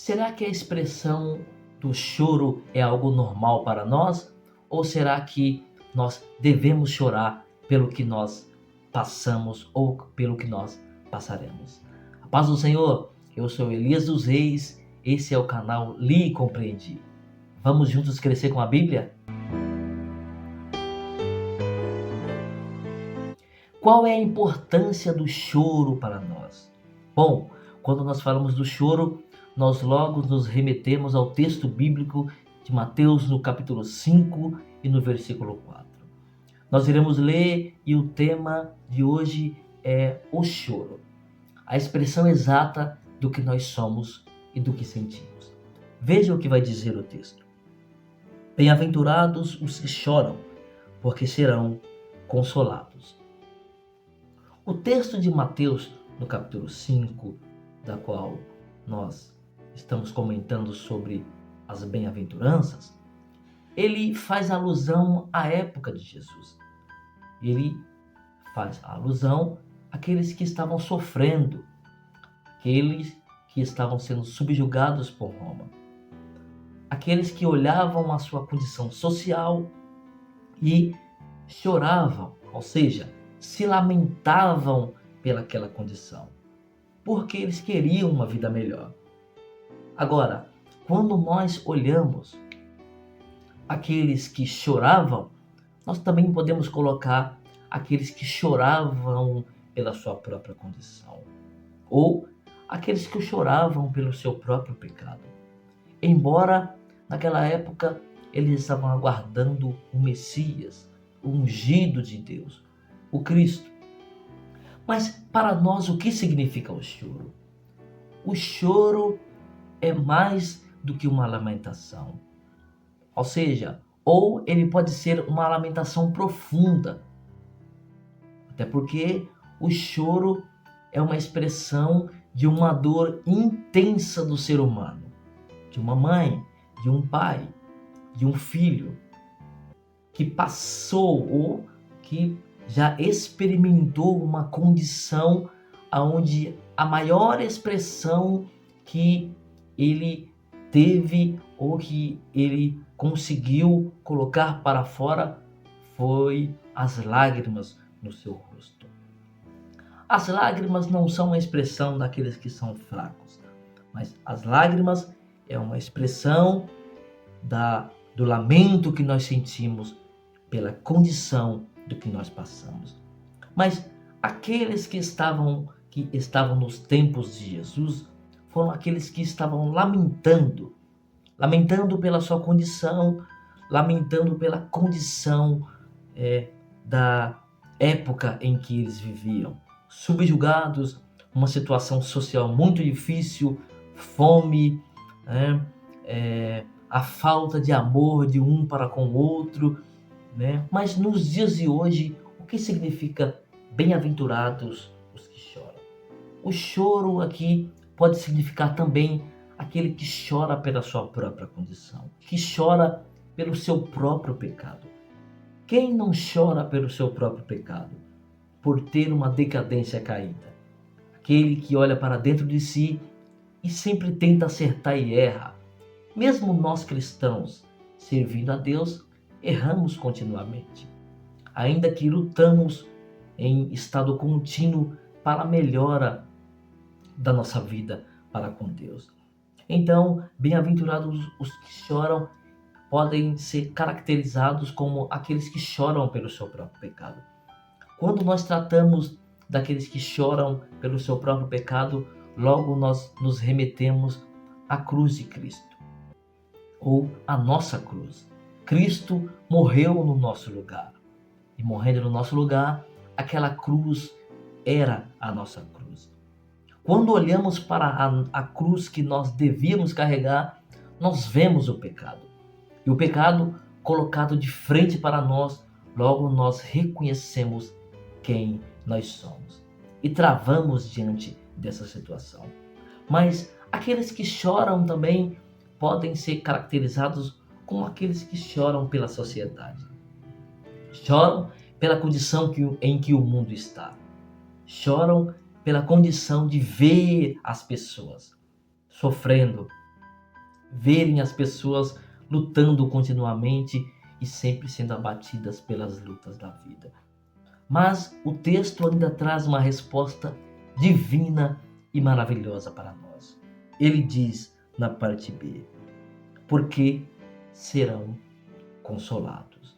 Será que a expressão do choro é algo normal para nós? Ou será que nós devemos chorar pelo que nós passamos ou pelo que nós passaremos? A paz do Senhor, eu sou Elias dos Reis, esse é o canal Li e Compreendi. Vamos juntos crescer com a Bíblia? Qual é a importância do choro para nós? Bom, quando nós falamos do choro, nós logo nos remetemos ao texto bíblico de Mateus no capítulo 5 e no versículo 4. Nós iremos ler e o tema de hoje é o choro, a expressão exata do que nós somos e do que sentimos. Veja o que vai dizer o texto. Bem-aventurados os que choram, porque serão consolados. O texto de Mateus, no capítulo 5, da qual nós estamos comentando sobre as bem-aventuranças, ele faz alusão à época de Jesus. Ele faz alusão àqueles que estavam sofrendo, aqueles que estavam sendo subjugados por Roma, aqueles que olhavam a sua condição social e choravam, ou seja, se lamentavam pelaquela condição, porque eles queriam uma vida melhor. Agora, quando nós olhamos aqueles que choravam, nós também podemos colocar aqueles que choravam pela sua própria condição, ou aqueles que choravam pelo seu próprio pecado. Embora naquela época eles estavam aguardando o Messias, o ungido de Deus, o Cristo. Mas para nós, o que significa o choro? O choro é mais do que uma lamentação. Ou seja, ou ele pode ser uma lamentação profunda. Até porque o choro é uma expressão de uma dor intensa do ser humano, de uma mãe, de um pai, de um filho que passou ou que já experimentou uma condição onde a maior expressão que ele teve ou que ele conseguiu colocar para fora foi as lágrimas no seu rosto. As lágrimas não são uma expressão daqueles que são fracos, mas as lágrimas é uma expressão do lamento que nós sentimos pela condição do que nós passamos. Mas aqueles que estavam nos tempos de Jesus foram aqueles que estavam lamentando pela sua condição, lamentando pela condição da época em que eles viviam, subjugados, uma situação social muito difícil, fome, a falta de amor de um para com o outro, Mas nos dias de hoje, o que significa bem-aventurados os que choram? O choro aqui pode significar também aquele que chora pela sua própria condição, que chora pelo seu próprio pecado. Quem não chora pelo seu próprio pecado? Por ter uma decadência caída. Aquele que olha para dentro de si e sempre tenta acertar e erra. Mesmo nós cristãos, servindo a Deus, erramos continuamente, ainda que lutamos em estado contínuo para a melhora da nossa vida para com Deus. Então, bem-aventurados os que choram podem ser caracterizados como aqueles que choram pelo seu próprio pecado. Quando nós tratamos daqueles que choram pelo seu próprio pecado, logo nós nos remetemos à cruz de Cristo, ou à nossa cruz. Cristo morreu no nosso lugar. E morrendo no nosso lugar, aquela cruz era a nossa cruz. Quando olhamos para a cruz que nós devíamos carregar, nós vemos o pecado. E o pecado colocado de frente para nós, logo nós reconhecemos quem nós somos. E travamos diante dessa situação. Mas aqueles que choram também podem ser caracterizados como aqueles que choram pela sociedade. Choram pela condição em que o mundo está. Choram pela condição de ver as pessoas sofrendo, verem as pessoas lutando continuamente e sempre sendo abatidas pelas lutas da vida. Mas o texto ainda traz uma resposta divina e maravilhosa para nós. Ele diz na parte B: porque serão consolados.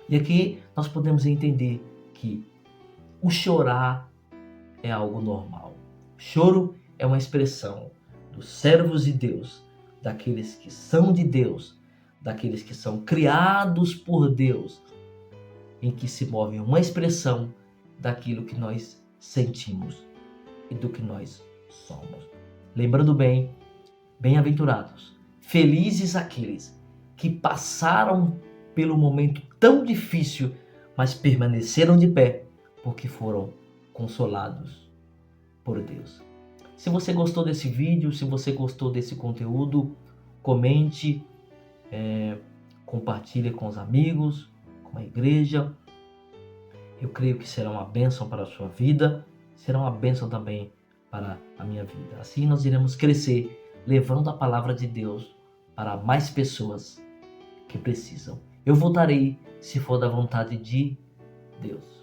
E aqui nós podemos entender que o chorar é algo normal. Choro é uma expressão dos servos de Deus, daqueles que são de Deus, daqueles que são criados por Deus, em que se move uma expressão daquilo que nós sentimos e do que nós somos. Lembrando bem, bem-aventurados, felizes aqueles que passaram pelo momento tão difícil, mas permaneceram de pé, porque foram consolados por Deus. Se você gostou desse vídeo, se você gostou desse conteúdo, comente, compartilhe com os amigos, com a igreja. Eu creio que será uma bênção para a sua vida, será uma bênção também para a minha vida. Assim nós iremos crescer, levando a palavra de Deus para mais pessoas que precisam. Eu voltarei se for da vontade de Deus.